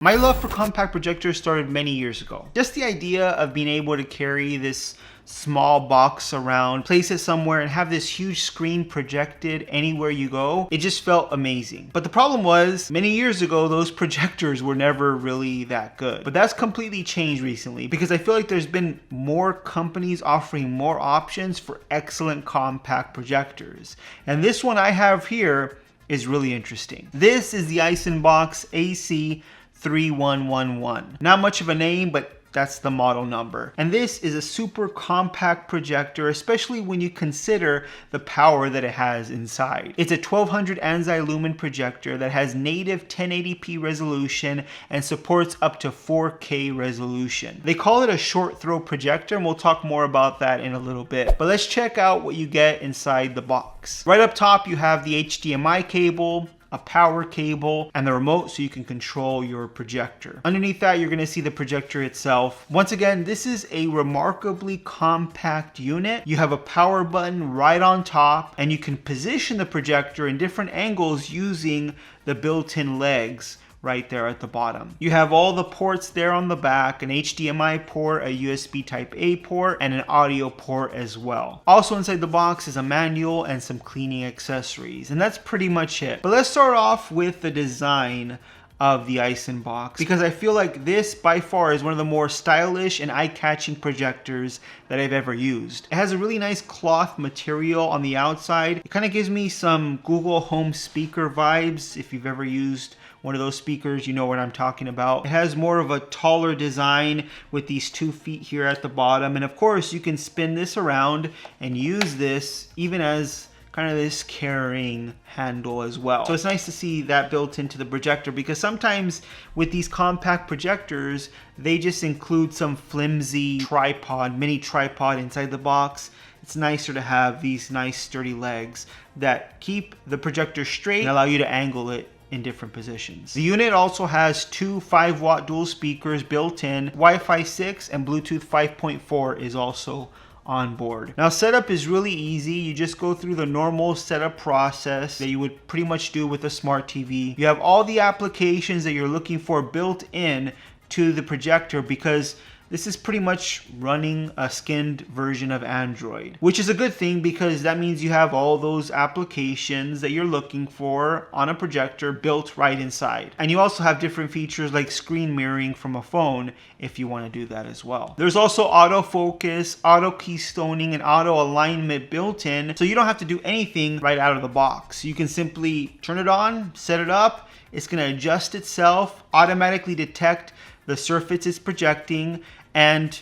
My love for compact projectors started many years ago. Just the idea of being able to carry this small box around, place it somewhere, and have this huge screen projected anywhere you go, it just felt amazing. But the problem was, many years ago, those projectors were never really that good. But that's completely changed recently because I feel like there's been more companies offering more options for excellent compact projectors. And this one I have here is really interesting. This is the iSinbox AC311. Not much of a name, but that's the model number. And this is a super compact projector, especially when you consider the power that it has inside. It's a 1200 ANSI lumen projector that has native 1080p resolution and supports up to 4K resolution. They call it a short throw projector, and we'll talk more about that in a little bit. But let's check out what you get inside the box. Right up top, you have the HDMI cable, a power cable, and the remote so you can control your projector. Underneath that, you're going to see the projector itself. Once again, this is a remarkably compact unit. You have a power button right on top, and you can position the projector in different angles using the built-in legs right there at the bottom. You have all the ports there on the back, an HDMI port, a USB type A port, and an audio port as well. Also inside the box is a manual and some cleaning accessories, and that's pretty much it. But let's start off with the design of the iSinbox, because I feel like this by far is one of the more stylish and eye-catching projectors that I've ever used. It has a really nice cloth material on the outside. It kind of gives me some Google Home speaker vibes. If you've ever used one of those speakers, you know what I'm talking about. It has more of a taller design with these 2 feet here at the bottom. And of course, you can spin this around and use this even as kind of this carrying handle as well. So it's nice to see that built into the projector, because sometimes with these compact projectors, they just include some flimsy tripod, mini tripod inside the box. It's nicer to have these nice sturdy legs that keep the projector straight and allow you to angle it in different positions. The unit also has 2 5-watt dual speakers built in. Wi-Fi 6 and Bluetooth 5.4 is also on board. Now, setup is really easy. You just go through the normal setup process that you would pretty much do with a smart TV. You have all the applications that you're looking for built in to the projector, because this is pretty much running a skinned version of Android, which is a good thing because that means you have all those applications that you're looking for on a projector built right inside. And you also have different features like screen mirroring from a phone if you want to do that as well. There's also autofocus, auto keystoning, and auto alignment built in, so you don't have to do anything right out of the box. You can simply turn it on, set it up, it's going to adjust itself, automatically detect the surface it's projecting, and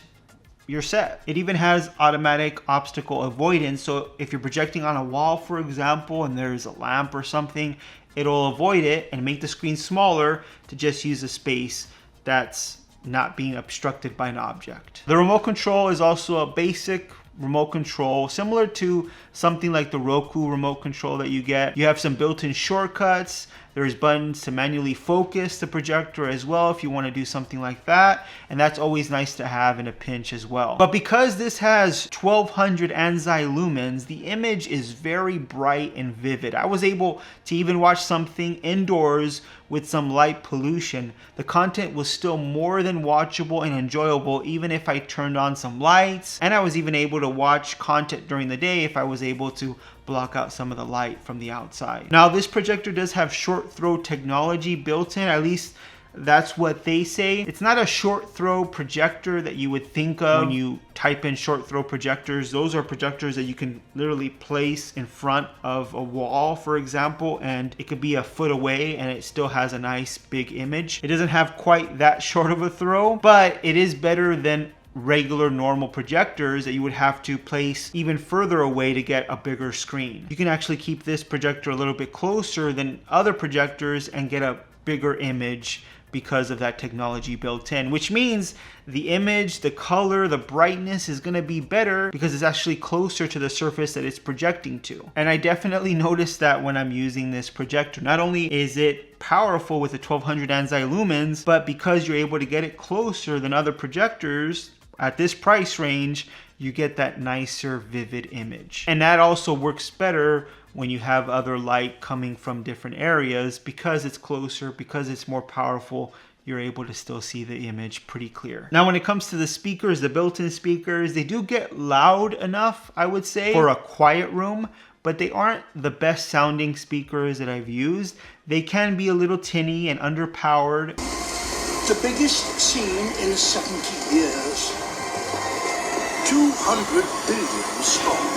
you're set. It even has automatic obstacle avoidance, so if you're projecting on a wall, for example, and there's a lamp or something, it'll avoid it and make the screen smaller to just use a space that's not being obstructed by an object. The remote control is also a basic remote control, similar to something like the Roku remote control that you get. You have some built-in shortcuts. There's buttons to manually focus the projector as well if you want to do something like that, and that's always nice to have in a pinch as well. But because this has 1200 ANSI lumens, the image is very bright and vivid. I was able to even watch something indoors with some light pollution. The content was still more than watchable and enjoyable even if I turned on some lights, and I was even able to watch content during the day if I was able to block out some of the light from the outside. Now, this projector does have short throw technology built in, at least that's what they say. It's not a short throw projector that you would think of when you type in short throw projectors. Those are projectors that you can literally place in front of a wall, for example, and it could be a foot away and it still has a nice big image. It doesn't have quite that short of a throw, but it is better than regular normal projectors that you would have to place even further away to get a bigger screen. You can actually keep this projector a little bit closer than other projectors and get a bigger image because of that technology built in, which means the image, the color, the brightness is going to be better because it's actually closer to the surface that it's projecting to. And I definitely noticed that when I'm using this projector. Not only is it powerful with the 1200 ANSI lumens, but because you're able to get it closer than other projectors at this price range, you get that nicer, vivid image. And that also works better when you have other light coming from different areas because it's closer, because it's more powerful. you're able to still see the image pretty clear. Now when it comes to the speakers, the built-in speakers, they do get loud enough, I would say, for a quiet room, but they aren't the best sounding speakers that I've used. They can be a little tinny and underpowered. The biggest seen in 70 years. 200 billion strong.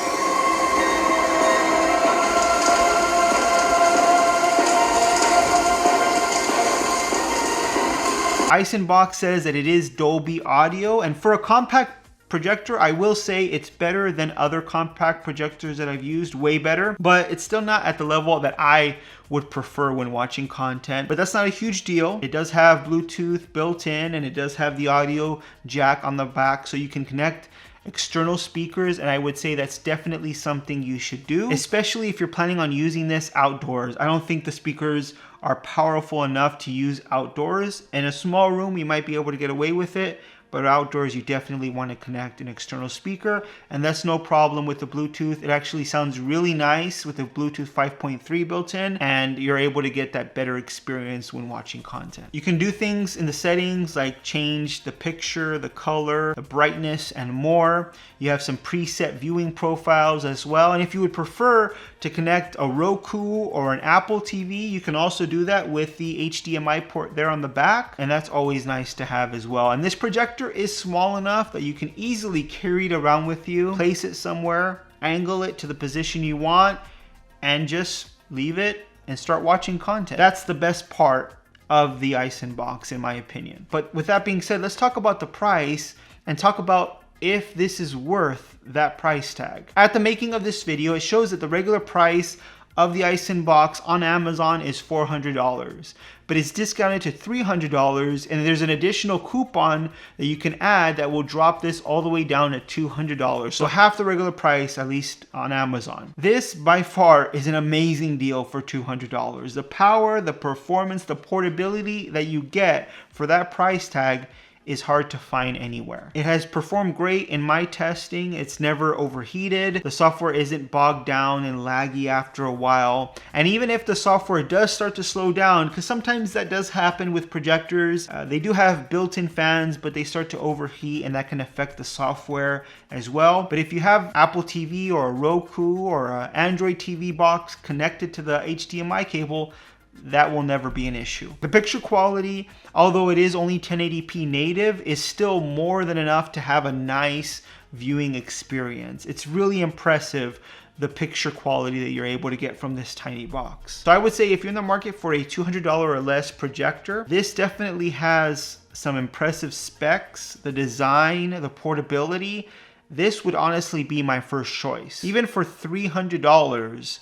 iSinbox says that it is Dolby Audio, and for a compact projector, I will say it's better than other compact projectors that I've used, way better, but it's still not at the level that I would prefer when watching content. But that's not a huge deal. It does have Bluetooth built in, and it does have the audio jack on the back, so you can connect external speakers, and I would say that's definitely something you should do, especially if you're planning on using this outdoors. I don't think the speakers are powerful enough to use outdoors. In a small room, you might be able to get away with it, but outdoors you definitely want to connect an external speaker, and that's no problem with the Bluetooth. It actually sounds really nice with the Bluetooth 5.3 built in, and you're able to get that better experience when watching content. You can do things in the settings like change the picture, the color, the brightness, and more. You have some preset viewing profiles as well, and if you would prefer to connect a Roku or an Apple TV, you can also do that with the HDMI port there on the back, and that's always nice to have as well. And this projector is small enough that you can easily carry it around with you, place it somewhere, angle it to the position you want, and just leave it and start watching content. That's the best part of the iSinbox, in my opinion. But with that being said, let's talk about the price and talk about if this is worth that price tag. At the making of this video, it shows that the regular price of the iSinbox on Amazon is $400, but it's discounted to $300, and there's an additional coupon that you can add that will drop this all the way down to $200. So half the regular price, at least on Amazon. This by far is an amazing deal for $200. The power, the performance, the portability that you get for that price tag is hard to find anywhere. It has performed great in my testing. It's never overheated. The software isn't bogged down and laggy after a while. And even if the software does start to slow down, because sometimes that does happen with projectors, they do have built-in fans, but they start to overheat, and that can affect the software as well. But if you have Apple TV or a Roku or an Android TV box connected to the HDMI cable, that will never be an issue. The picture quality, although it is only 1080p native, is still more than enough to have a nice viewing experience. It's really impressive, the picture quality that you're able to get from this tiny box. So I would say if you're in the market for a $200 or less projector, this definitely has some impressive specs, the design, the portability. This would honestly be my first choice. Even for $300,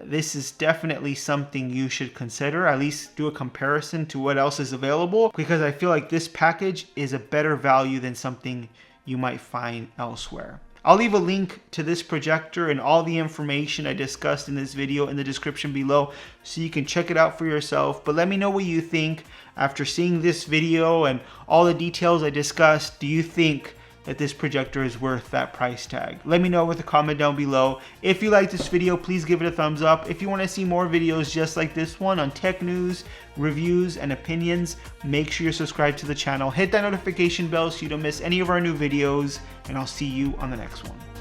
this is definitely something you should consider. At least do a comparison to what else is available, because I feel like this package is a better value than something you might find elsewhere. I'll leave a link to this projector and all the information I discussed in this video in the description below, so you can check it out for yourself. But let me know what you think after seeing this video and all the details I discussed. Do you think that this projector is worth that price tag? Let me know with a comment down below. If you like this video, please give it a thumbs up. If you want to see more videos just like this one on tech news, reviews, and opinions, make sure you're subscribed to the channel. Hit that notification bell so you don't miss any of our new videos, and I'll see you on the next one.